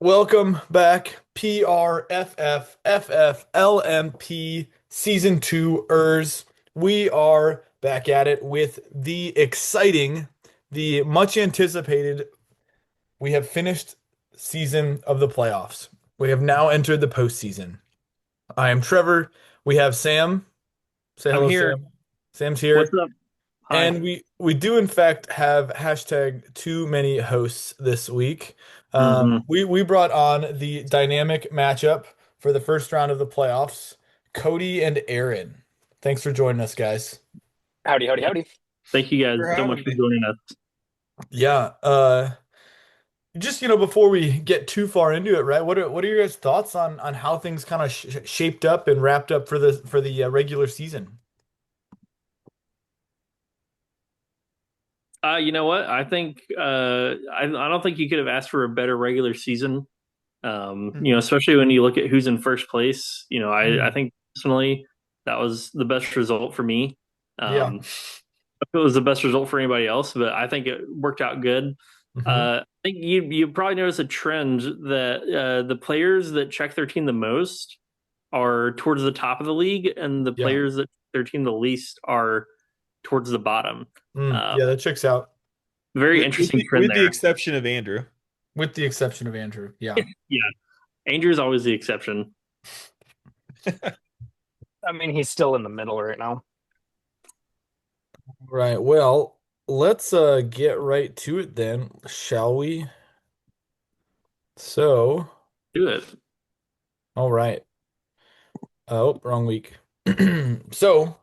Welcome back, PRFFFFLMP Season 2 ERS. We are back at it with the exciting, the much anticipated. We have finished season of the playoffs. We have now entered the postseason. I am Trevor. We have Sam. Say I'm hello, here. Sam. Sam's What's here. up? Hi. And we do in fact have hashtag too many hosts this week. hmm We brought on the dynamic matchup for the first round of the playoffs, Cody and Aaron. Thanks for joining us, guys. Howdy, howdy, howdy. Thank you guys For so much having for me. joining us. Yeah, just before we get too far into it, right? What are your guys' thoughts on how things kind of shaped up and wrapped up for the regular season? You know what? I think I don't think you could have asked for a better regular season. Especially when you look at who's in first place. I Mm, think personally that was the best result for me. yeah. If it was the best result for anybody else, but I think it worked out good. hmm I think you probably notice a trend that the players that check their team the most are towards the top of the league, and the Yeah. players that check their team the least are towards the bottom. Uh, Yeah, that checks out. very With, with interesting the trend with the there. exception of Andrew. With the exception of Andrew. Yeah. Yeah, Andrew's always the exception. I mean, he's still in the middle right now. Right. Well, let's get right to it then, shall we? So, Do it. all right. Oh, wrong week. So,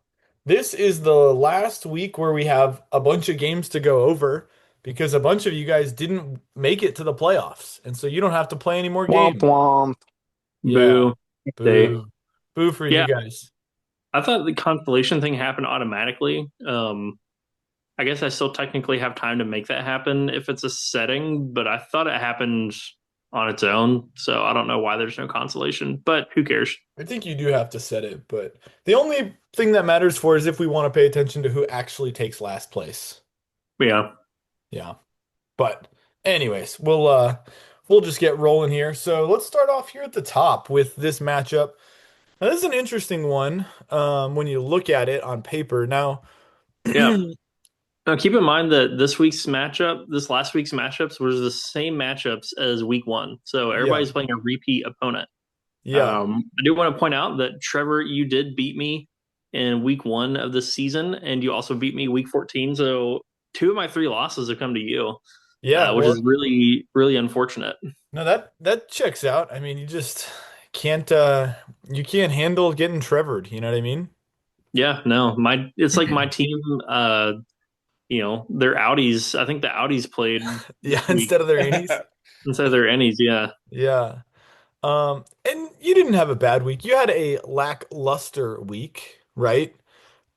this is the last week where we have a bunch of games to go over because a bunch of you guys didn't make it to the playoffs, and so you don't have to play any more Womp games. womp. Yeah. Boo. Day. Boo. Boo for you Yeah, guys. I thought the constellation thing happened automatically. I guess I still technically have time to make that happen if it's a setting, but I thought it happened on its own. So I don't know why there's no consolation, but who cares? I think you do have to set it, but the only thing that matters for is if we want to pay attention to who actually takes last place. Yeah. Yeah. But anyways, we'll just get rolling here. So let's start off here at the top with this matchup. Now this is an interesting one when you look at it on paper. Now, Yeah. Now keep in mind that this last week's matchups was the same matchups as week one. So yeah, everybody's playing a repeat opponent. yeah, I do want to point out that Trevor, you did beat me in week one of this season, and you also beat me week 14. So two of my three losses have come to you, yeah. which Well, is really, really unfortunate. no, that checks out. I mean, you just can't you can't handle getting trevored, you know what I mean? Yeah, no, it's like my team. Their Audis. I think the Audis played Yeah, this week instead of their innies. instead of their Ennies. Yeah, Yeah. And you didn't have a bad week. You had a lackluster week, right?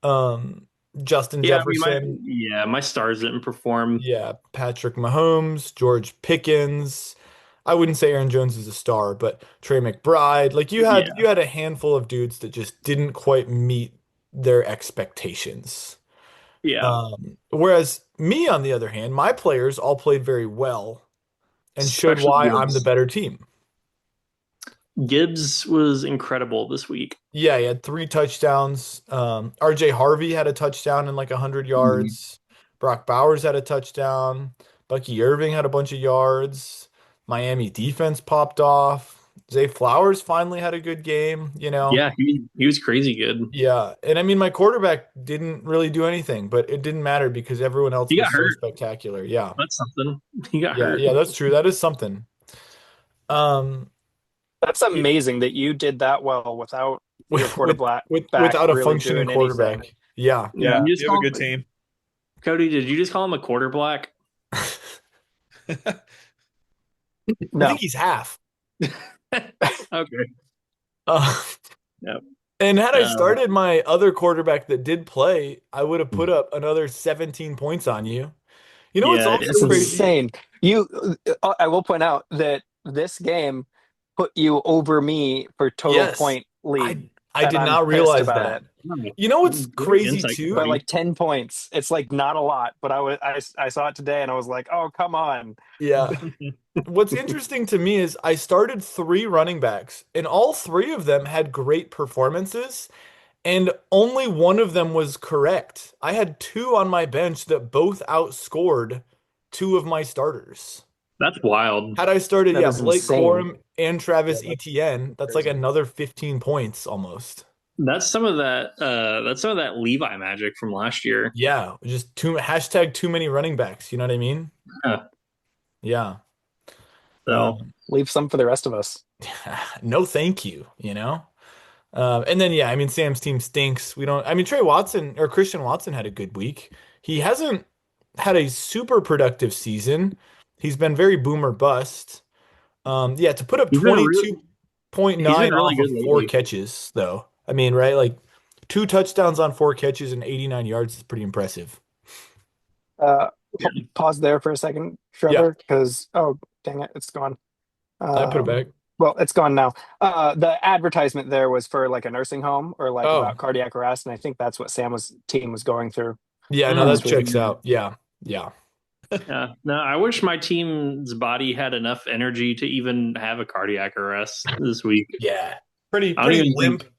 Um, Justin yeah. I mean, Jefferson, my stars didn't perform. yeah, Patrick Mahomes, George Pickens. I wouldn't say Aaron Jones is a star, but Trey McBride. Like Yeah, you had a handful of dudes that just didn't quite meet their expectations. yeah. Whereas me, on the other hand, my players all played very well and showed Especially why I'm the Gibbs. better team. Gibbs was incredible this week. Yeah, he had three touchdowns. RJ Harvey had a touchdown in like 100 Mhm. yards. Brock Bowers had a touchdown. Bucky Irving had a bunch of yards. Miami defense popped off. Zay Flowers finally had a good game, you know. Yeah, he was crazy good. Yeah, and I mean my quarterback didn't really do anything, but it didn't matter because everyone else He got was so hurt. spectacular. Yeah. That's something. He got Yeah, hurt. yeah, that's true. That is something. Um That's amazing that you did that well without your with quarterback back without a really functioning doing anything. quarterback. Yeah. Did Yeah, you just you have a call good him, team. Cody? Did you just call him a quarter black? I think No. he's half. Okay. Uh, Yep. and had I Um, started my other quarterback that did play, I would have put up another 17 points on you. You know what's yeah, also That's it was. crazy? insane. I will point out that this game put you over me for total Yes, point lead, I and did I'm not pissed realize about that. it. You know what's Great crazy insight, too? By Cody. like 10 points. It's like not a lot, but I saw it today and I was like, oh, come on. Yeah. What's interesting to me is I started three running backs, and all three of them had great performances, and only one of them was correct. I had two on my bench that both outscored two of my starters. That's wild. Had I started, That yeah, is Blake insane. Corum and Yeah, Travis that's Etienne, that's like crazy. another 15 points almost. That's some of that. That's some of that Levi magic from last year. Yeah, just too many running backs. You know what I mean? Yeah. Yeah. So Leave some for the rest of us. No, thank you. And then yeah, I mean Sam's team stinks. We don't. I mean Trey Watson or Christian Watson had a good week. He hasn't had a super productive season. He's been very boomer bust. Yeah, to put up he's been 22.9 really off good of four lately. catches, though. I mean, right? Like two touchdowns on four catches and 89 yards is pretty impressive. Uh, Yeah. Pause there for a second, Yeah, Trevor, because oh, dang it, it's gone. I put it Um, back. well, it's gone now. The advertisement there was for like a nursing home or like Oh, about cardiac arrest, and I think that's what Sam's team was going through yeah, no, that last week. checks out. Yeah, yeah. Yeah. No, I wish my team's body had enough energy to even have a cardiac arrest this week. Yeah. Pretty I don't pretty even think. limp.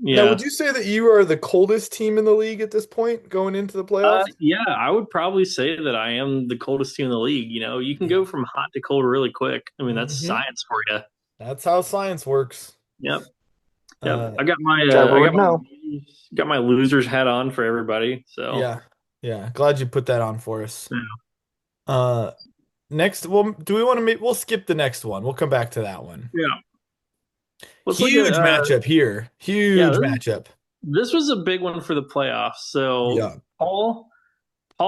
Now, would Yeah. you say that you are the coldest team in the league at this point going into the playoffs? Yeah, I would probably say that I am the coldest team in the league. You know, you can Yeah. go from hot to cold really quick. I mean, that's Hmm. science for you. That's how science works. Yep. Yep. Uh, Trevor would know. Got my losers hat on for everybody. So yeah, yeah. Glad you put that on for us. yeah. Uh, next, well, do we want to make? We'll skip the next one. We'll come back to that one. Yeah. Let's look at Huge matchup here. yeah, Huge matchup. this was a big one for the playoffs. So Yeah. Paul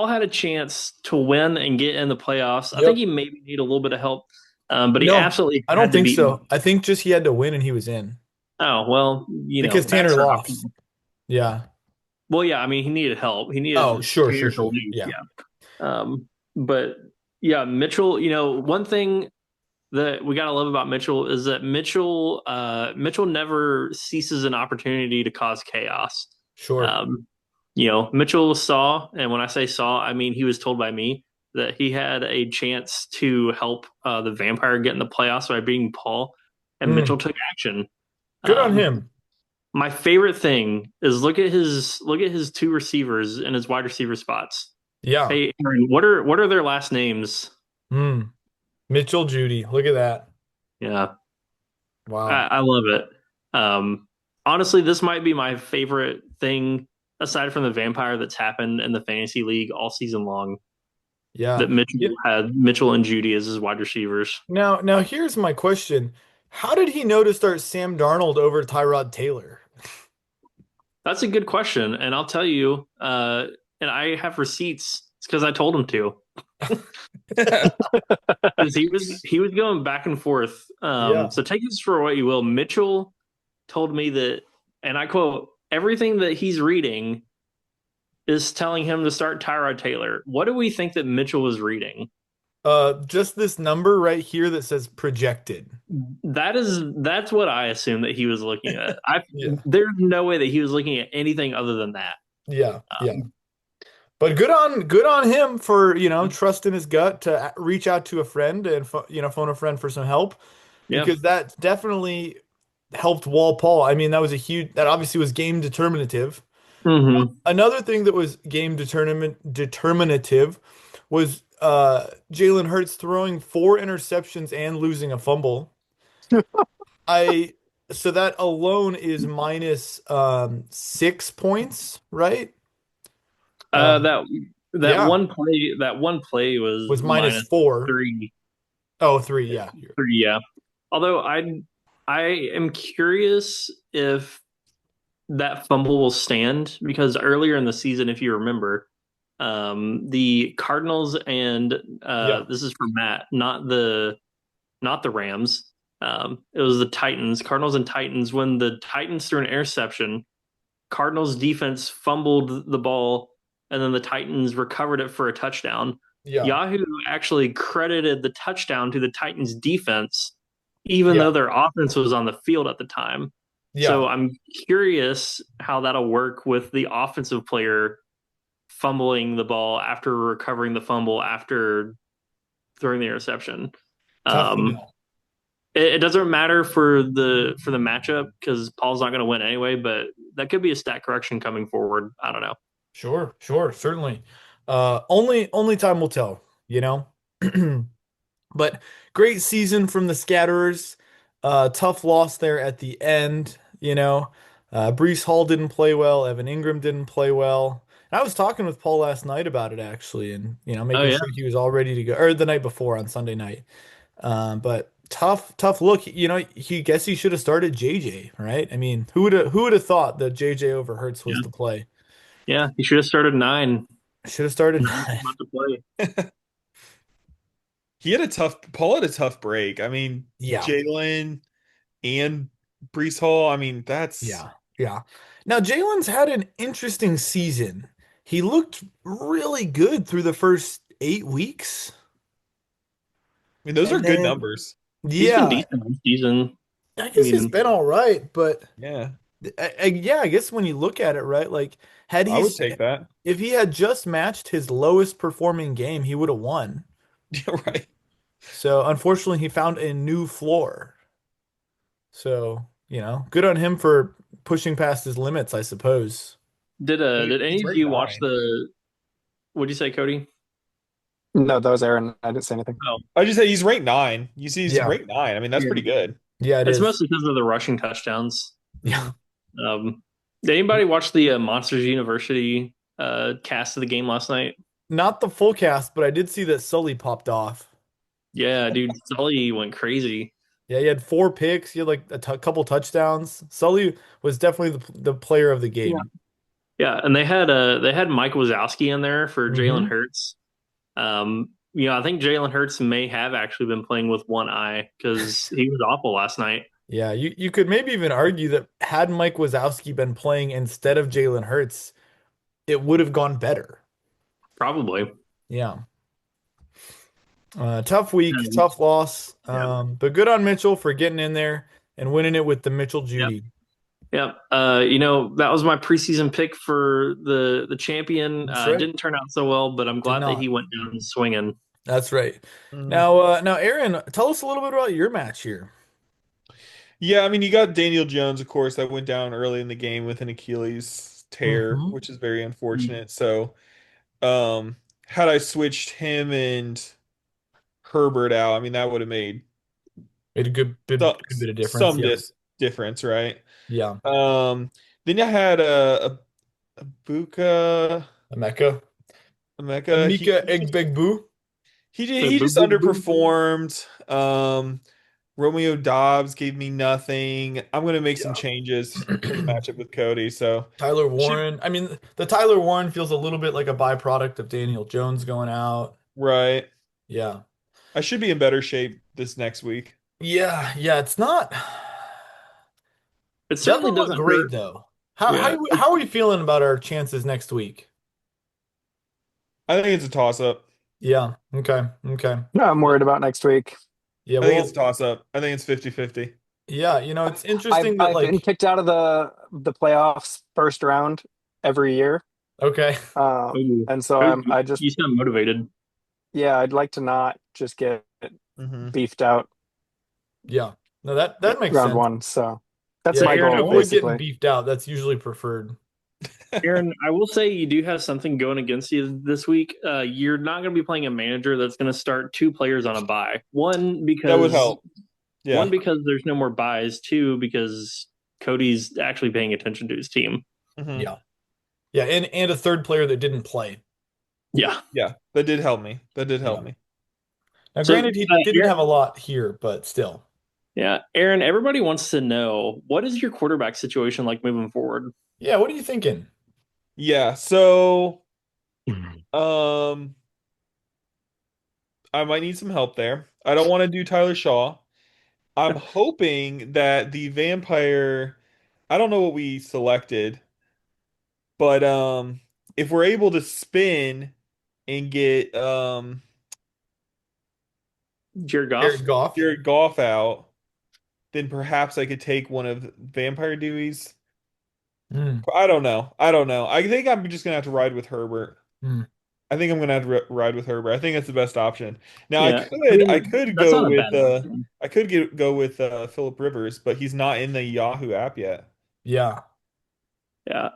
had a chance to win and get in the playoffs. I think Yep. he maybe need a little bit of help, but he No, absolutely I don't had to think beat me. so. I think just he had to win and he was in Oh well, you know because Tanner that's an lost. option. Yeah. Well, yeah, I mean he needed help. He Oh, needed sure, Tanner sure, to sure. lose. Yeah. Yeah. But yeah, Mitchell. You know, one thing that we gotta love about Mitchell is that Mitchell never ceases an opportunity to cause chaos. Sure. Um, you know, Mitchell saw, and when I say saw, I mean he was told by me that he had a chance to help the Vampire get in the playoffs by beating Paul, and Mm, Mitchell took action. good on Um, him. my favorite thing is look at his two receivers and his wide receiver spots. Yeah. Hey, Aaron, what are their last names? Mm. Mitchell Judy. Look at that. Yeah, Wow. I love it. Honestly, this might be my favorite thing aside from the Vampire that's happened in the fantasy league all season long. Yeah. That Mitchell Yeah. had Mitchell and Judy as his wide receivers. Now here's my question. How did he know to start Sam Darnold over Tyrod Taylor? That's a good question, and I'll tell you. And I have receipts. It's because I told him to. Because he was going back and forth. Yeah. So take this for what you will. Mitchell told me that, and I quote, everything that he's reading is telling him to start Tyrod Taylor. What do we think that Mitchell was reading? Just this number right here that says projected. That's what I assume that he was looking at. Yeah. There's no way that he was looking at anything other than that. Yeah. Yeah. Um, But good on him for, trusting his gut to reach out to a friend and phone a friend for some help yeah. because that definitely helped Wall Paul. I mean, that obviously was game determinative. Mm-hmm. Another thing that was game determinative was Jalen Hurts throwing four interceptions and losing a fumble. I so that alone is minus 6 points, right? Uh, Um, that that yeah, one play was was minus minus 4. three. Oh, 3, yeah. Three, yeah. Although I am curious if that fumble will stand because earlier in the season, if you remember, the Cardinals and Yeah. this is for Matt, not the Rams. It was the Titans, Cardinals and Titans. When the Titans threw an interception, Cardinals defense fumbled the ball, and then the Titans recovered it for a touchdown. Yeah. Yahoo actually credited the touchdown to the Titans defense, even Yeah. though their offense was on the field at the time. Yeah, So I'm curious how that'll work with the offensive player fumbling the ball after recovering the fumble after throwing the interception. tough to Um, know. it doesn't matter for the matchup because Paul's not going to win anyway. But that could be a stat correction coming forward. I don't know. Sure, sure, certainly. Only time will tell, you know. But great season from the Scatterers. Tough loss there at the end, you know. Brees Hall didn't play well. Evan Ingram didn't play well. And I was talking with Paul last night about it actually, and Oh making yeah, sure he was all ready to go, or the night before on Sunday night. But tough look. He guess he should have started JJ, right? I mean, who would have thought that JJ over Hurts was yeah, the play? yeah. He should have started nine. Should have started Nine nine. came out to play. Paul had a tough break. I mean, Yeah, Jalen and Brees Hall. I mean, yeah, yeah. Now Jalen's had an interesting season. He looked really good through the first 8 weeks, those are and good then numbers. He's been yeah, decent this season. I I guess he's mean, been all right. But Yeah, yeah, I guess when you look at it, right, like had I he would take that. if he had just matched his lowest performing game, he would have won. Yeah, right. So unfortunately, he found a new floor. So, good on him for pushing past his limits, I suppose. did any He's of ranked you watch 9. the? What'd you say, Cody? No, that was Aaron. I didn't say anything. Oh, I just say he's ranked 9. You see, he's Yeah. ranked 9. I mean, that's yeah. pretty good. Yeah, it It's is. mostly because of the rushing touchdowns. Yeah. Um, did anybody watch the Monsters University cast of the game last night? Not the full cast, but I did see that Sully popped off. Yeah, dude, Sully went crazy. Yeah, he had 4 picks. He had like a couple touchdowns. Sully was definitely the player of the Yeah, game. yeah, and they had Mike Wazowski in there for Jalen Hmm. Hurts. I think Jalen Hurts may have actually been playing with one eye because he was awful last night. Yeah, you could maybe even argue that had Mike Wazowski been playing instead of Jalen Hurts, it would have gone better. Probably. Yeah. Tough week, Um, tough loss. yeah. But good on Mitchell for getting in there and winning it with the Mitchell Yeah. Judy. Yeah. That was my preseason pick for the champion. That's right. Didn't turn out so well, but I'm Did glad that not. he went down swinging. That's right. Mhm. Now, Aaron, tell us a little bit about your match here. Yeah, I mean, you got Daniel Jones, of course, that went down early in the game with an Achilles tear, Hmm. which is very unfortunate. So, um, had I switched him and Herbert out, I mean, that would have made Made a some, good bit of difference. some Yeah. difference, right? Yeah. Then you had a Buka Emeka. Emeka. Emeka Egbegbu. The He boo just boo boo. underperformed. Romeo Dobbs gave me nothing. I'm gonna make some Yeah. changes for the matchup with Cody. So Tyler should Warren. I mean, the Tyler Warren feels a little bit like a byproduct of Daniel Jones going out. right. Yeah. I should be in better shape this next week. Yeah, yeah, it's not It certainly doesn't look doesn't great hurt. though. How how Yeah. you- how are we feeling about our chances next week? I think it's a toss up. Yeah. Okay. Okay. No, I'm worried about next week. Yeah, I think it's a well, toss up. I think it's 50-50. yeah, it's I've interesting that I've been kicked out of the playoffs first round every year. okay. Ooh. And so Cody, I just you sound motivated. yeah, I'd like to not just get Hmm. beefed out Yeah. No, that makes round sense. one. So that's Yeah, my Aaron, goal avoid getting basically. beefed out. That's usually preferred. Aaron, I will say you do have something going against you this week. You're not going to be playing a manager that's going to start two players on a bye. That would help. One Yeah. because there's no more buys. Two because Cody's actually paying attention to his team. Hmm. Yeah. Yeah, and a third player that didn't play. Yeah. Yeah. That did help me. That did help Yeah. me. Now, So, granted, he didn't Aaron, have a lot here, but still. yeah, Aaron. Everybody wants to know what is your quarterback situation like moving forward. Yeah, what are you thinking? Yeah. So, um, I might need some help there. I don't want to do Tyler Shaw. I'm hoping that the vampire, I don't know what we selected, but if we're able to spin and get Jared Goff. Jared Goff. Jared Goff out, then perhaps I could take one of Vampire Dewey's. Mm, I don't know. I don't know. I think I'm just gonna have to ride with Herbert. mm. I think I'm gonna have to ride with Herbert. I think that's the best option. Now Yeah, I mean could that's go not a with bad option. go with Philip Rivers, but he's not in the Yahoo app yet. Yeah. Yeah.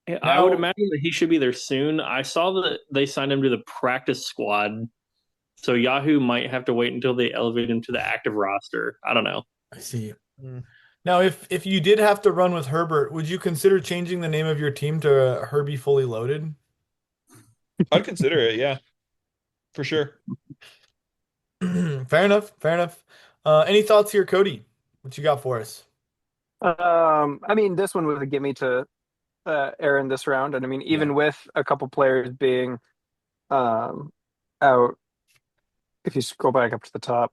Yeah, I would Now, imagine that he should be there soon. I saw that they signed him to the practice squad, so Yahoo might have to wait until they elevate him to the active roster. I don't know. I see. Mm. Now, if you did have to run with Herbert, would you consider changing the name of your team to Herbie Fully Loaded? I'd consider it, yeah, for sure. Fair enough. Fair enough. Any thoughts here, Cody? What you got for us? I mean, this one would give me to Aaron this round, and I mean, Yeah. even with a couple players being um, out, if you scroll back up to the top,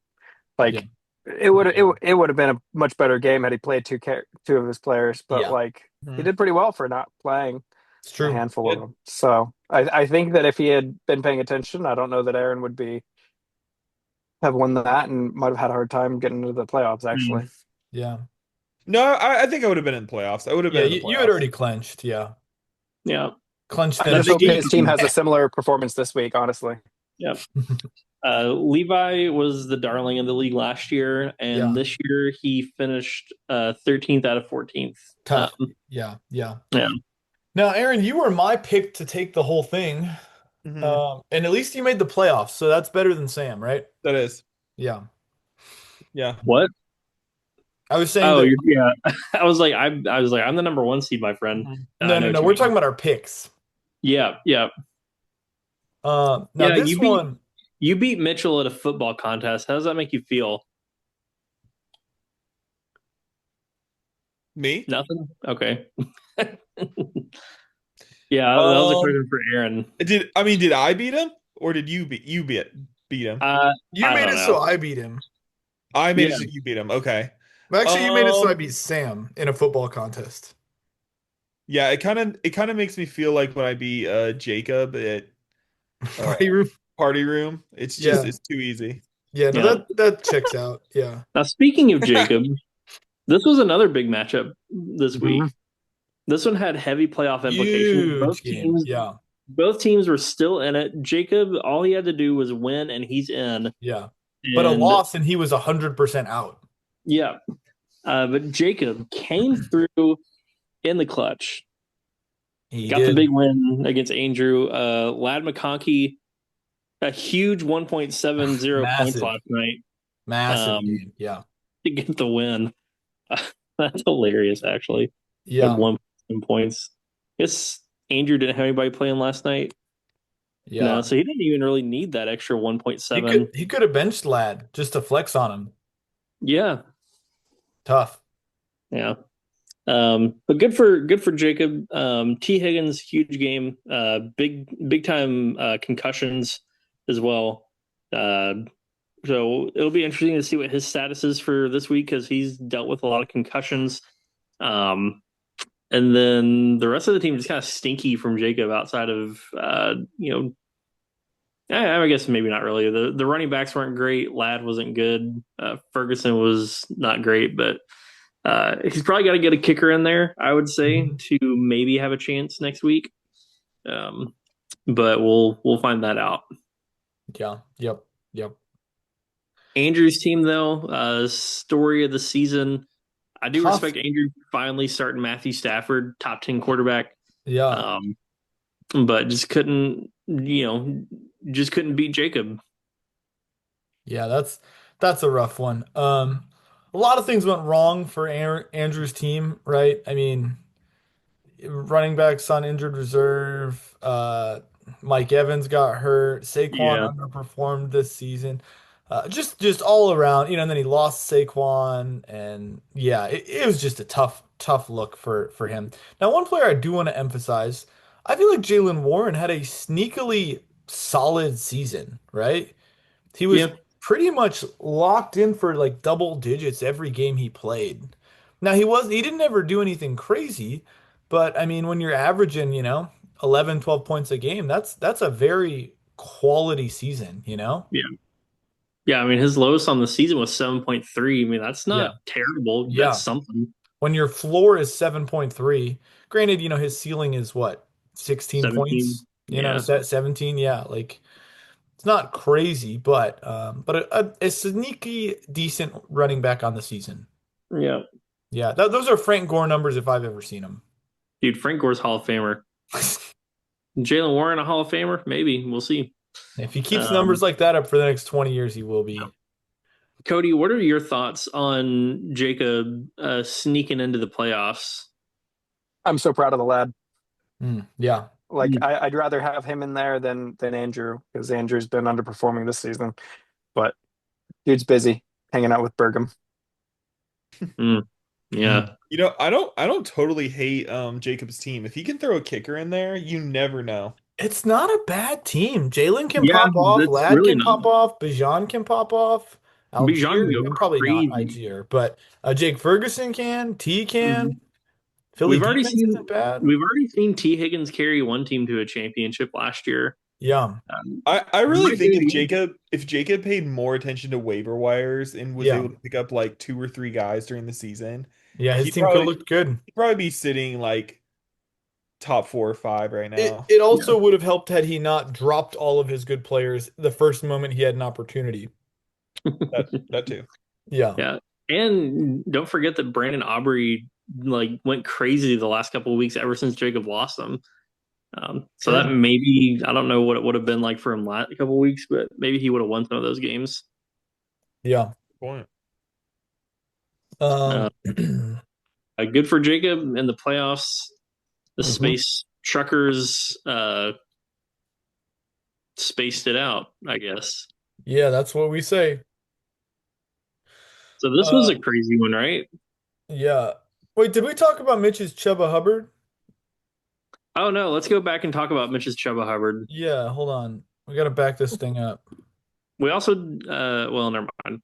Yeah. like it would have been a much better game had he played two of his players, but Yeah. like he Mhm. did pretty well for not playing It's a true. handful of Good. them. So I think that if he had been paying attention, I don't know that Aaron would be have won that and might have had a hard time getting into the playoffs actually. Mm. Yeah. No, I think I would have been in the playoffs. I would have Yeah, been in the you had playoffs. already clenched. Yeah. Yeah. Clenched I them. just hope think his team has a similar performance this week, honestly. Yep. Levi was the darling of the league last year, and Yeah. this year he finished 13th out of 14th. Tough. Yeah. Yeah. Yeah. Now, Aaron, you were my pick to take the whole thing. Mhm. And at least you made the playoffs, so that's better than Sam, right? That is, Yeah. yeah. What? I was saying Oh, that yeah. I was like, I'm the number one seed, my friend. Mhm. I know no, what you we're mean. talking about our picks. Yeah, yeah, Now yeah. this one, You beat Mitchell at a football contest. How does that make you feel? Me? Nothing. Okay. Yeah, that was a Um, question for Aaron. did I beat him or did you beat him? you I made don't it so know. I beat him. I made Yeah. it so you beat him. Okay. But actually, you made it so I Um, beat Sam in a football contest. yeah, it kind of makes me feel like when I beat Jacob at uh Party room. party room. It's just Yeah. it's too easy. Yeah, no, Yeah. that checks out. Yeah. Now, speaking of Jacob, this was another big matchup this week. Mhm. This one had heavy playoff implications. Huge game. Yeah. Both teams were still in it. Jacob, all he had to do was win, and he's in. Yeah. But a And loss and he was 100% out. yeah, but Jacob came through in the clutch. He Got the did. big win against Andrew. Lad McConkey, a huge 1.70 points Massive. last night Massive game. Yeah. to get the win. That's hilarious, actually. Yeah. At 1 points. Guess Andrew didn't have anybody playing last night. Yeah. No, so he didn't even really need that extra He 1.7. could have benched Lad just to flex on him. Yeah, Tough. yeah. But good for Jacob. T. Higgins, huge game. Big time concussions as well. So it'll be interesting to see what his status is for this week because he's dealt with a lot of concussions. And then the rest of the team is kind of stinky from Jacob outside of I guess maybe not really. The running backs weren't great. Ladd wasn't good. Ferguson was not great, but he's probably got to get a kicker in there, I would say, to maybe have a chance next week. But we'll find that out. Yeah. Yep. Andrew's team, though, story of the season. I do Tough. respect Andrew finally starting Matthew Stafford, top 10 quarterback. Yeah. But just couldn't beat Jacob. Yeah, that's a rough one. A lot of things went wrong for Andrew's team, right? I mean, running backs on injured reserve. Mike Evans got hurt. Saquon Yeah. underperformed this season. Just all around, and then he lost Saquon, and yeah, it was just a tough look for him. Now, one player I do want to emphasize, I feel like Jaylen Warren had a sneakily solid season, right? He was Yeah. pretty much locked in for like double digits every game he played. Now he didn't ever do anything crazy, but I mean when you're averaging, 11, 12 points a game, that's a very quality season, Yeah. Yeah, I mean his lowest on the season was 7.3. I mean that's Yeah. not terrible. Yeah. That's something. When your floor is 7.3, granted, his ceiling is what, 16 17. points? Yeah. Is that 17? Yeah, like it's not crazy, but a sneaky decent running back on the season. Yeah. Yeah, those are Frank Gore numbers if I've ever seen them. Dude, Frank Gore's Hall of Famer. Jalen Warren a Hall of Famer? Maybe. We'll see. If he keeps numbers like that up for the next 20 years, he will be. Cody, what are your thoughts on Jacob sneaking into the playoffs? I'm so proud of the lad. Yeah. Like I'd rather have him in there than Andrew, because Andrew's been underperforming this season. But dude's busy hanging out with Bergam. Yeah. I don't totally hate Jacob's team. If he can throw a kicker in there, you never know. It's not a bad team. Jalen can Yeah, pop off. that's Lad really can pop not. off. Bijan can pop off. Bijan can Algier, go probably not crazy. Algier, but Jake Ferguson can. T Mhm. can. Philly defense isn't bad. We've already seen T Higgins carry one team to a championship last year. Yeah. I really Might think do it again. if Jacob paid more attention to waiver wires and was Yeah. able to pick up like 2 or 3 guys during the season, Yeah, his he'd team could have looked good. he'd probably be sitting like top 4 or 5 right now. It also would have helped had he not dropped all of his good players the first moment he had an opportunity. That too. Yeah. Yeah. And don't forget that Brandon Aubrey went crazy the last couple of weeks ever since Jacob lost them. So that maybe, I don't know what it would have been like for him last couple of weeks, but maybe he would have won some of those games. Yeah. Point. Good for Jacob in the playoffs. The Mhm. space truckers spaced it out, I guess. Yeah, that's what we say. So this was a crazy one, right? Yeah. Wait, did we talk about Mitch's Chuba Hubbard? Oh no, let's go back and talk about Mitch's Chuba Hubbard. Yeah, hold on. We got to back this thing up. We also, well, never mind.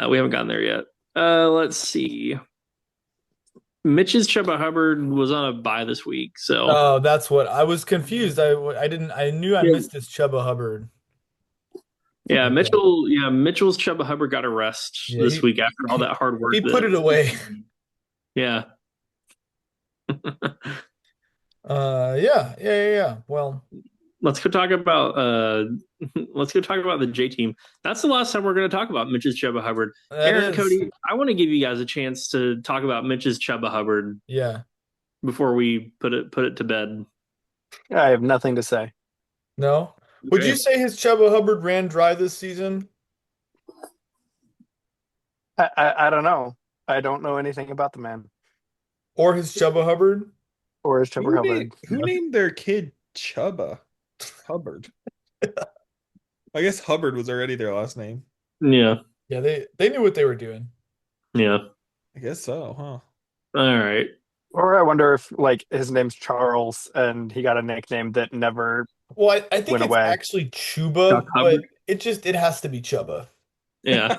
We haven't gotten there yet. Let's see. Mitch's Chuba Hubbard was on a bye this week, so Oh, that's what I was confused. I knew I missed this Chuba Hubbard. yeah, Okay. Mitchell's Chuba Hubbard got a rest this week after all that hard work. He put it away. Yeah. Yeah. Well, Let's go talk about the J team. That's the last time we're going to talk about Mitch's Chuba Hubbard. Aaron, Cody, I want to give you guys a chance to talk about Mitch's Chuba Hubbard. Yeah. Before we put it to bed. I have nothing to say. No. Would you say his Chuba Hubbard ran dry this season? I don't know. I don't know anything about the man. Or his Chuba Hubbard? Or his Chuba Hubbard. Who named their kid Chuba Hubbard? I guess Hubbard was already their last name. Yeah. Yeah, they knew what they were doing. Yeah. I guess so, huh? All right. Or I wonder if his name's Charles and he got a nickname that never Well, I think went it's away. actually Chuba, but it has to be Chuba. Yeah.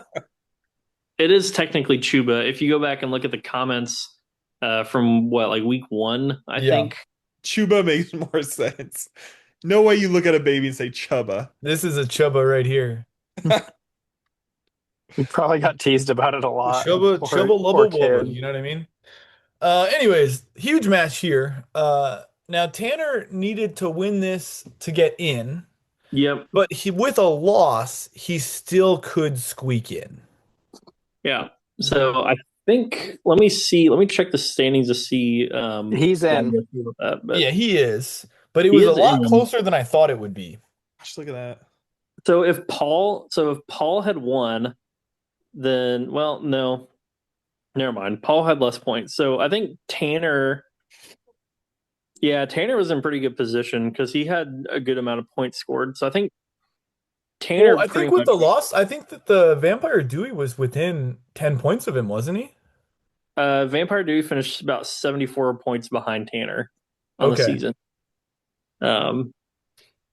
It is technically Chuba. If you go back and look at the comments from week 1, I think. Chuba makes more sense. No way you look at a baby and say Chuba. This is a Chuba right here. We probably got teased about it a lot. Chuba Lubba, you know what I mean? Anyways, huge match here. Now Tanner needed to win this to get in. Yep. But with a loss, he still could squeak in. Yeah. So I think let me check the standings to see he's in. Yeah, he is. But it was a lot closer than I thought it would be. Just look at that. So if Paul had won, then no. Never mind. Paul had less points. So I think Tanner was in pretty good position because he had a good amount of points scored. So I think Tanner. Well, I think with the loss, I think that the Vampire Dewey was within 10 points of him, wasn't he? Vampire Dewey finished about 74 points behind Tanner on the season.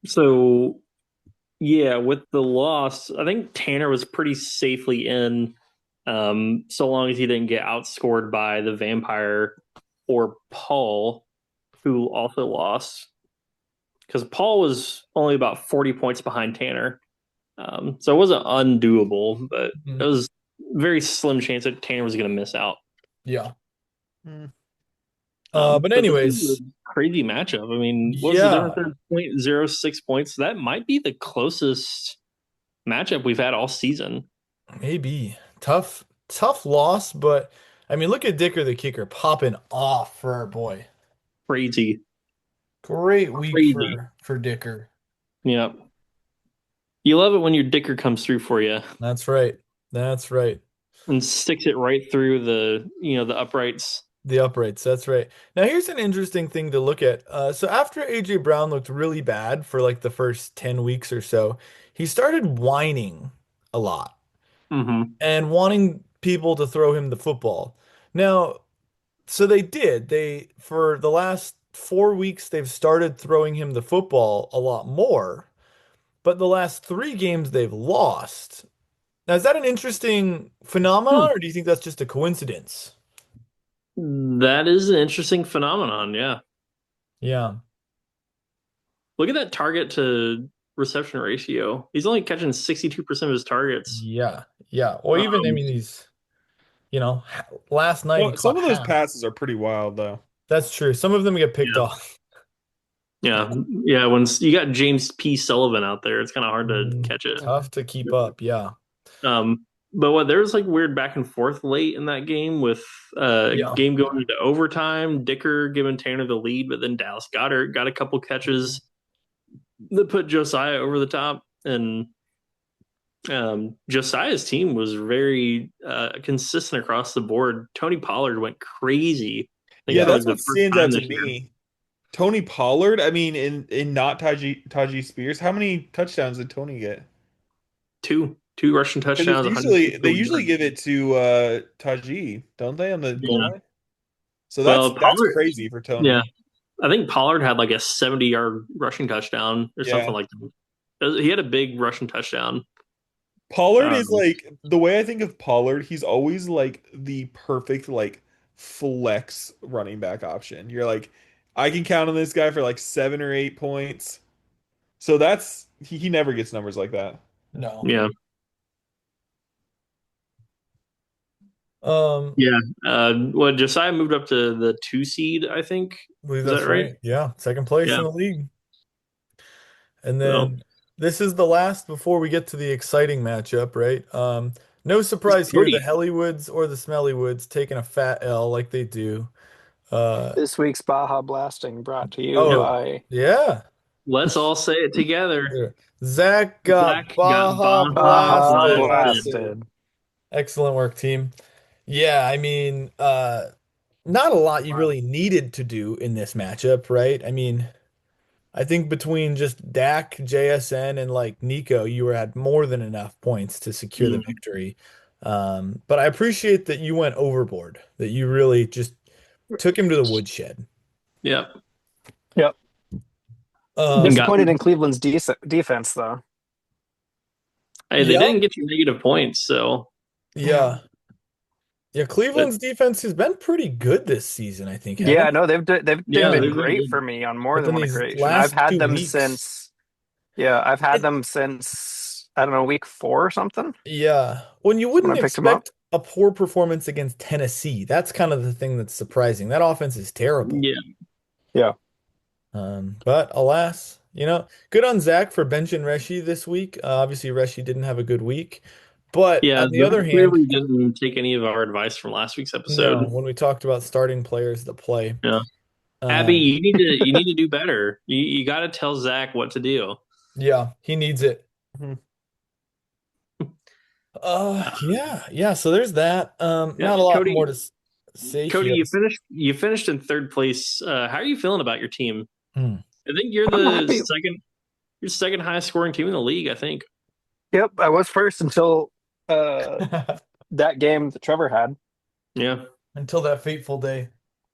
So yeah, with the loss, I think Tanner was pretty safely in. So long as he didn't get outscored by the Vampire or Paul, who also lost. Because Paul was only about 40 points behind Tanner. So it wasn't undoable, but Mhm. it was very slim chance that Tanner was going to miss out. Yeah. Hmm. But But this is anyways, a crazy matchup. I mean, what was the difference yeah, there? 0.06 points. That might be the closest matchup we've had all season. maybe tough loss, but I mean, look at Dicker the kicker popping off for our boy. Crazy, Great week crazy. for Dicker. Yeah, you love it when your dicker comes through for you That's right. That's right. and sticks it right through the uprights. The uprights. That's right. Now here's an interesting thing to look at. So after AJ Brown looked really bad for like the first 10 weeks or so, he started whining a lot Mm-hmm. and wanting people to throw him the football. Now, so they did. They for the last 4 weeks they've started throwing him the football a lot more, but the last 3 games they've lost. Now, is that an interesting phenomenon, or do you think that's just a coincidence? That is an interesting phenomenon. Yeah, Yeah. look at that target to reception ratio. He's only catching 62% of his targets. Yeah. Yeah. Or even, I Um, mean, last night he Well, some caught of those half. passes are pretty wild, though. That's true. Some of them get picked yeah, off. yeah. When you got James P. Sullivan out there, it's kind of hard to catch it. Tough to keep up. Yeah. But what there was like weird back and forth late in that game with Yeah. game going into overtime. Dicker giving Tanner the lead, but then Dallas Goddard got a couple catches that put Josiah over the top, and Josiah's team was very consistent across the board. Tony Pollard went crazy. I think Yeah, for Yeah. like that's the what first stands time out to this year. me. Tony Pollard, I mean, in not Taji Spears, how many touchdowns did Tony get? Two rushing Because it's touchdowns, usually 160 they usually yards. give it to Taji, don't they, on the goal Yeah. line? So that's Well, that's Pollard. crazy for Yeah, Tony. I think Pollard had like a 70-yard rushing touchdown or something Yeah. like that. He had a big rushing touchdown. Pollard is Um, like the way I think of Pollard, he's always like the perfect like flex running back option. You're like, I can count on this guy for like 7 or 8 points. So that's he never gets numbers like that. No. yeah, Um, yeah. Well, Josiah moved up to the 2 seed, I think. I believe Is that that's right? right. Yeah. Second place Yeah. in the league. And So then this is the last before we get to the exciting matchup, right? No surprise here, the Cody, Hellywoods or the Smellywoods taking a fat L like they do. Uh, This week's Baja Blasting brought to you yep. oh, by yeah. Let's all say it together. There. Zach got Zach got Baja Baja Baja blasted. blasted. Blasted. Excellent work, team. Yeah, I mean, not a lot you Wow. really needed to do in this matchup, right? I mean, I think between just Dak, JSN, and like Nico, you were had more than enough points to secure the Mm, victory. But I appreciate that you went overboard, that you really just took him to the woodshed. yep. Yep. And Um, got Disappointed in Cleveland's defense, though. Hey, they yeah, didn't get you negative points, so yeah, yeah. but Cleveland's defense has been pretty good this season, I think, Yeah, haven't no, they've yeah, been they've they? been great good. for me on more But than then one these occasion. I've last had two them weeks, since, yeah, I've had it, them since I don't know, week 4 or something yeah, when you when I wouldn't picked them up. expect a poor performance against Tennessee, that's kind of the thing that's surprising. That offense is terrible. Yeah, Yeah. But alas, good on Zach for benching Reshi this week. Obviously, Reshi didn't have a good week. But yeah. on the Zach other hand, clearly didn't take any of our advice from last week's no, episode. when we talked about starting players that play, Yeah, Abby, um, you need to do better. You got to tell Zach what to do. yeah, he needs it. Mhm. Uh, Yeah, yeah. So there's that. yeah, Not a lot more Cody. to say Cody, here. you finished in third place. How are you feeling about your team? Hmm. I think you're I'm the happy. second highest scoring team in the league, I think. Yep, I was first until uh that game that Trevor had. Yeah. Until that fateful day.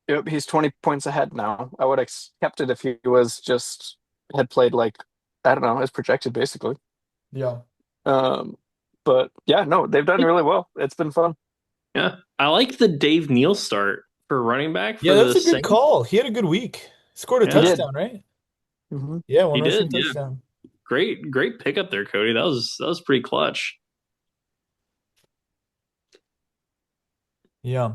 Yep, he's 20 points ahead now. I would have kept it if he was just had played like I don't know, as projected basically. Yeah. Um, but yeah, no, they've done really well. It's been fun. Yeah. I like the Dave Neal start for running back Yeah, for the that's a good Saints. call. He had a good week. Scored a Yeah, He did. touchdown, right? Hmm. Yeah, one he rushing did. Yeah. touchdown. great pickup there, Cody. That was pretty clutch. Yeah.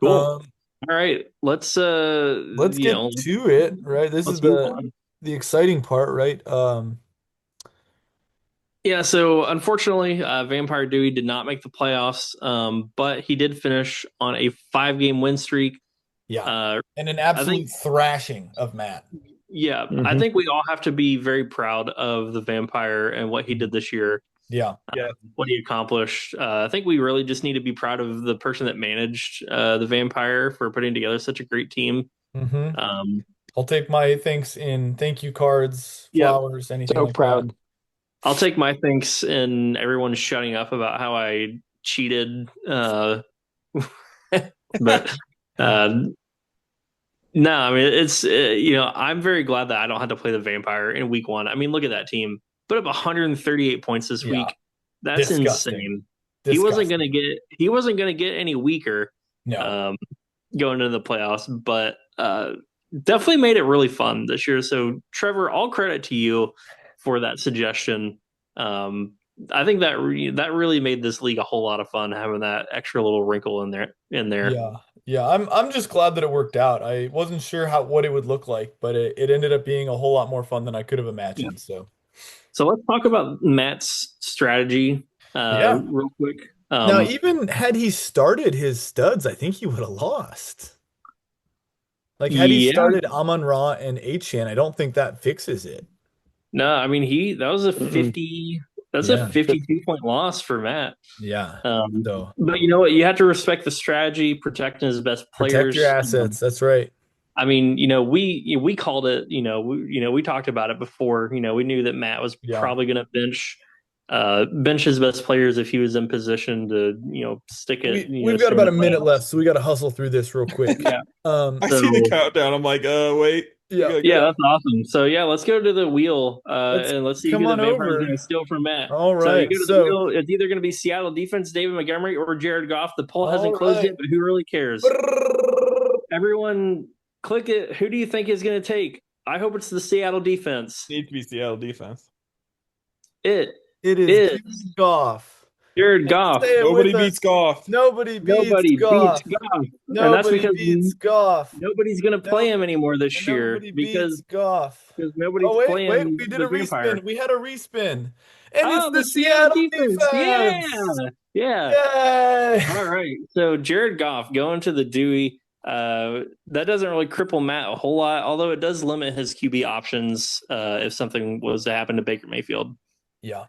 Cool. Um, All right, let's let's you get know, to it, right? This is let's move on. the exciting part, right? Yeah, so unfortunately, Vampire Dewey did not make the playoffs, but he did finish on a 5-game win streak. Yeah. Uh, And an I think, absolute thrashing of Matt. yeah, I Mhm. think we all have to be very proud of the Vampire and what he did this year, Yeah. what he accomplished. I think we really just need to be proud of the person that managed the Vampire for putting together such a great team. hmm Um, I'll take my thanks in thank you cards, yeah, flowers, anything So like proud. I'll take my thanks in everyone shutting up about how I cheated. But uh, no, I mean it's I'm very glad that I don't have to play the Vampire in week 1. I mean, look at that team. Put up 138 points this that. Yeah. week. That's Disgusting. insane. Disgusting. He wasn't gonna get any weaker No. going into the playoffs, but definitely made it really fun this year. So Trevor, all credit to you for that suggestion. I think that that really made this league a whole lot of fun, having that extra little wrinkle in there. Yeah. Yeah. I'm just glad that it worked out. I wasn't sure what it would look like, but it ended up being a whole lot more fun than I could have imagined. So So let's talk about Matt's strategy yeah. real quick. Now, even had he started his studs, I think he would have lost. Like had he Yeah, started Amon Ra and Achan, I don't think that fixes it. no, I mean that was a Mm-mm. 50. That's a Yeah. 52-point loss for Matt. Yeah. So But you know what? You have to respect the strategy, protecting his best protect players. your assets. That's right. I mean, we called it. We talked about it before. We knew that Matt was Yeah. probably going to bench his best players if he was in position to stick it. We've got about a minute left, so we got to hustle through this real quick. Yeah. I see the countdown. I'm like, wait. Yeah. Yeah, that's awesome. So yeah, let's go to the wheel and let's see come who the on Vampires over. going to steal from Matt. All So you right, go to the wheel. It's either going to be Seattle defense, David Montgomery, or Jared Goff. The poll hasn't All closed right. yet, but who really cares? Everyone, click it. Who do you think is going to take? I hope it's the Seattle defense. Needs to be Seattle defense. It is Goff. Jared Goff. Say it Nobody with beats us. Goff. Nobody Nobody beats Goff. beats Goff. And that's Nobody because beats Goff. nobody's going to play him anymore this year Nobody beats Goff. nobody's Oh, wait, playing we did the a Vampire. respin. We had a respin. And Oh, it's the Seattle defense. Yeah. Yay! All right. So Jared Goff going to the Dewey. That doesn't really cripple Matt a whole lot, although it does limit his QB options if something was to happen to Baker Mayfield. Yeah.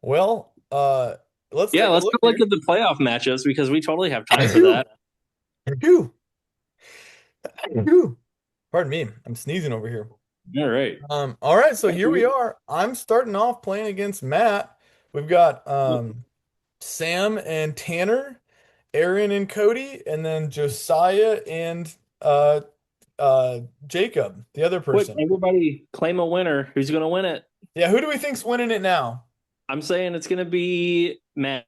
Well, let's go look at the playoff matchups because we totally have time for that. Phew. Pardon me, I'm sneezing over here. All right. All right, so here we are. I'm starting off playing against Matt. We've got Sam and Tanner, Aaron and Cody, and then Josiah and Jacob, the other Quick, person. everybody claim a winner. Who's going to win it? Yeah, who do we think's winning it now? I'm saying it's going to be Matt.